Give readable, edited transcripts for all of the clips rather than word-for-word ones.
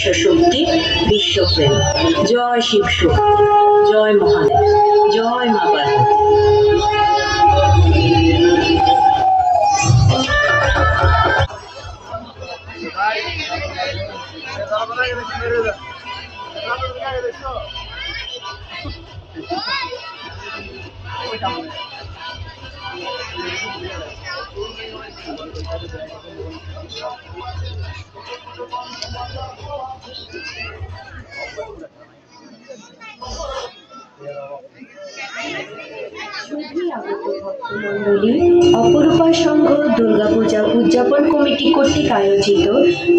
বিশ্বশক্তি, বিশ্বপ্রেম। জয় শিব শক্তি, জয় মহাদেব, জয় মা পার্বতী। অপরূপা সংঘ দুর্গাপূজা উদযাপন কমিটি কর্তৃক আয়োজিত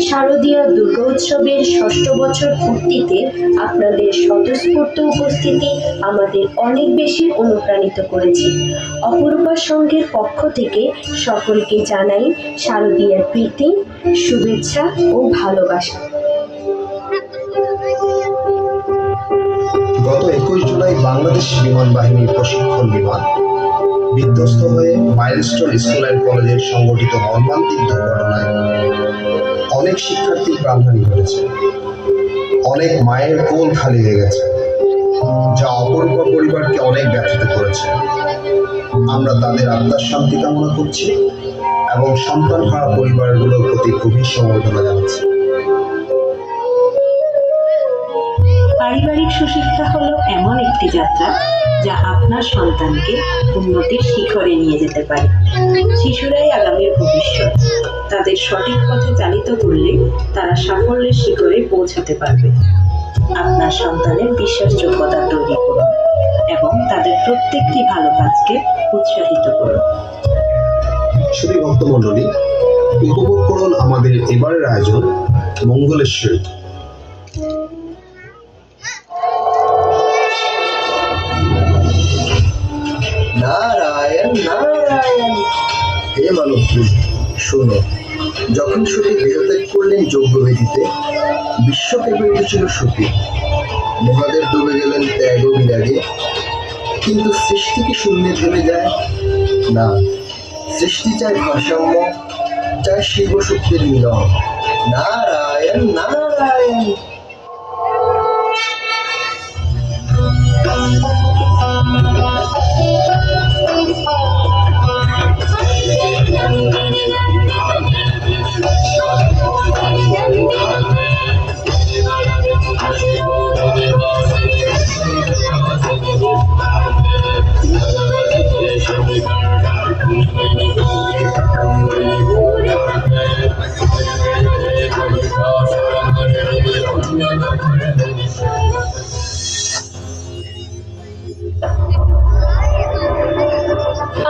শারদীয় দুর্গা উৎসবের ৬ষ্ঠ বছর পূর্তিতে আপনাদের স্বতঃস্ফূর্ত উপস্থিতি আমাদের অনেক বেশি অনুপ্রাণিত করেছে। অপরূপা সংঘের পক্ষ থেকে সকলকে জানাই শারদীয়ার প্রীতি, শুভেচ্ছা ও ভালোবাসা। গত ২১ জুলাই বাংলাদেশ বিমান বাহিনীর প্রশিক্ষণ বিমান বিধ্বস্ত হয়ে মাইলস্টোন স্কুল অ্যান্ড কলেজের সংঘটিত মর্মান্তিক দুর্ঘটনায় অনেক শিক্ষার্থীর প্রাণহানি ঘটেছে, অনেক মায়ের কোল খালি হয়ে গেছে, যা অপরূপা পরিবারকে অনেক ব্যথিত করেছে। আমরা তাদের আত্মার শান্তি কামনা করছি এবং সন্তানহারা পরিবারগুলোর প্রতি গভীর সমবেদনা জানাচ্ছি। পারিবারিক সুশিক্ষা হলো এমন একটি যাত্রা যা আপনার সন্তানকে উন্নতির শিখরে নিয়ে যেতে পারে। শিশুরাই আগামীর ভবিষ্যৎ। তাদের সঠিক পথে চালিত করলে তারা সাফল্যের শিখরে পৌঁছাতে পারবে। আপনার সন্তানের বিশ্বাসযোগ্যতা তৈরি করুন এবং তাদের প্রত্যেকটি ভালো কাজকে উৎসাহিত করুন। শুধু ভক্তমণ্ডলী, উপভোগ করুন আমাদের এবারের আয়োজন মঙ্গলেশ্বরী। নারায়ণ নারায়ণ। হে মানব, শোনো, যখন সতী দেহত্যাগ করলেন যজ্ঞবেদীতে, বিশ্ব কেঁপে উঠেছিল সতী। মহাদেব ডুবে গেলেন ত্যাগ বিরাগে, কিন্তু সৃষ্টি কি শূন্যে থেমে যায়? না, সৃষ্টি চায় ভারসাম্য, চায় শিব শক্তির মিলন। নারায়ণ নারায়ণ।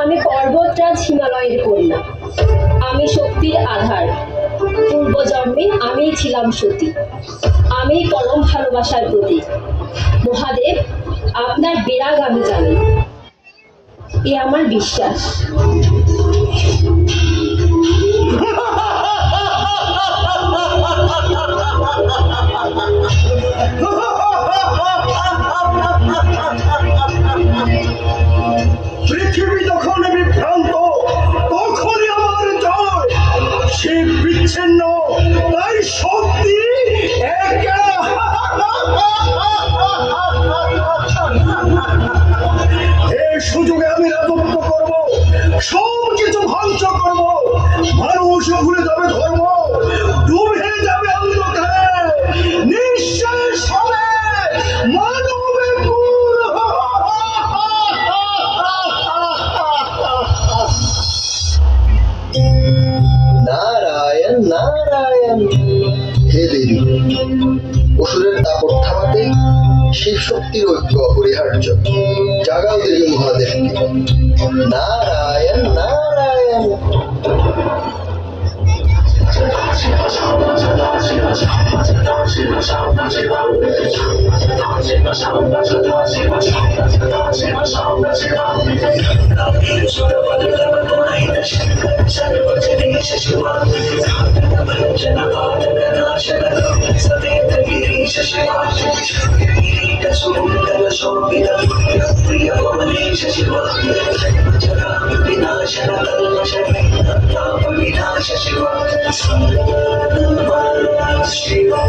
আমি পর্বতরাজ হিমালয়ের কন্যা, আমি শক্তির আধার। পূর্বজন্মে আমিই ছিলাম সতী, আমি পরম ভালোবাসার প্রতীক। মহাদেব, আপনার বিরাগ আমি জানি, এ আমার বিশ্বাস। পৃথিবী যখন বিভ্রান্ত, তখনই আমার জয়। শিব বিচ্ছিন্ন, তাই শক্তি একা। এই সুযোগে আমি রাজত্ব করবো, সব কিছু ধ্বংস করবো। মানুষ ভুলে যাবে ধর্ম, ডুবে যাবে অন্ধকারে, নিঃশেষ হবে মানবের কুল। নারায়ণ নারায়ণ। হে দেবী, অসুরের দাপট থামাতে শিব শক্তির ঐক্য অপরিহার্য। জাগাও দেবী মহাদেবকে। নারায়ণ নারায়ণ। Shiva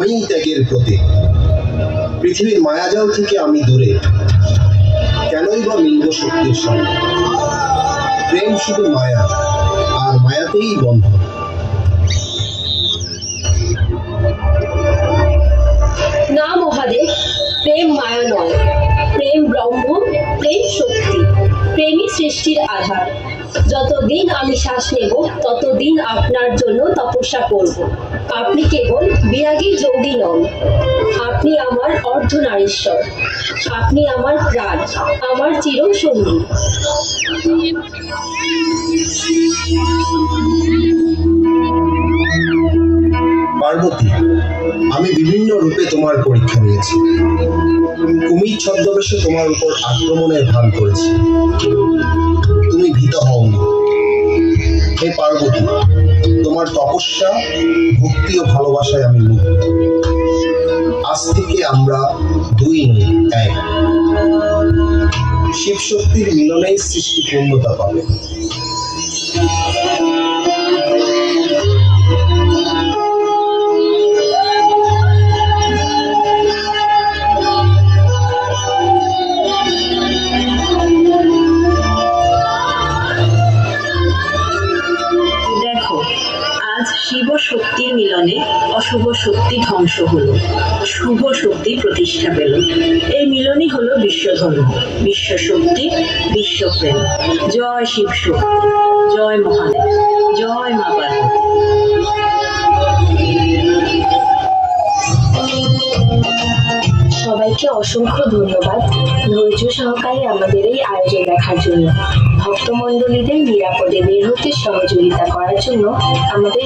আমিই ত্যাগের প্রতীক। পৃথিবীর মায়াজাল থেকে আমি দূরে, কেনই বা মিলব শক্তির সঙ্গে? প্রেম শুধু মায়া, আর মায়াতেই বন্ধন। না মহাদেব, প্রেম মায়া নয়, প্রেম ব্রহ্ম, প্রেম শক্তি, প্রেমই সৃষ্টির আধার। যতদিন আমি শ্বাস নেব ততদিন আপনার জন্য তপস্যা করব। আপনি কেবল বিরাগী যোগী নন, আপনি আমার অর্ধনারীশ্বর, আপনি আমার প্রাণ, আমার চিরসঙ্গী। পার্বতী, আমি বিভিন্ন রূপে তোমার পরীক্ষা নিয়েছি। কুমির ছদ্মবেশে তোমার উপর আক্রমণের ভান করেছি, তুমি ভীত হওনি। হে পার্বতী, তোমার তপস্যা, ভক্তি ও ভালোবাসায় আমি মুগ্ধ। আজ থেকে আমরা দুই নই, এক। শিব শক্তির মিলনেই সৃষ্টি পূর্ণতা পাবে। দেখো, আজ শিব শক্তির মিলনে অশুভ শক্তি ধ্বংস হলো, শুভ শক্তি প্রতিষ্ঠা পেল। এই মিলনই হলো বিশ্বধর্ম, বিশ্ব শক্তি, বিশ্বপ্রেম। জয় শিব শক্তি, জয় মহাদেব, জয় মা পার্বতী। সবাইকে অসংখ্য ধন্যবাদ ধৈর্য সহকারে আমাদের এই আয়োজন দেখার জন্য। ভক্তমণ্ডলীদের নিরাপদে বের হতে সহযোগিতা করার জন্য আমাদের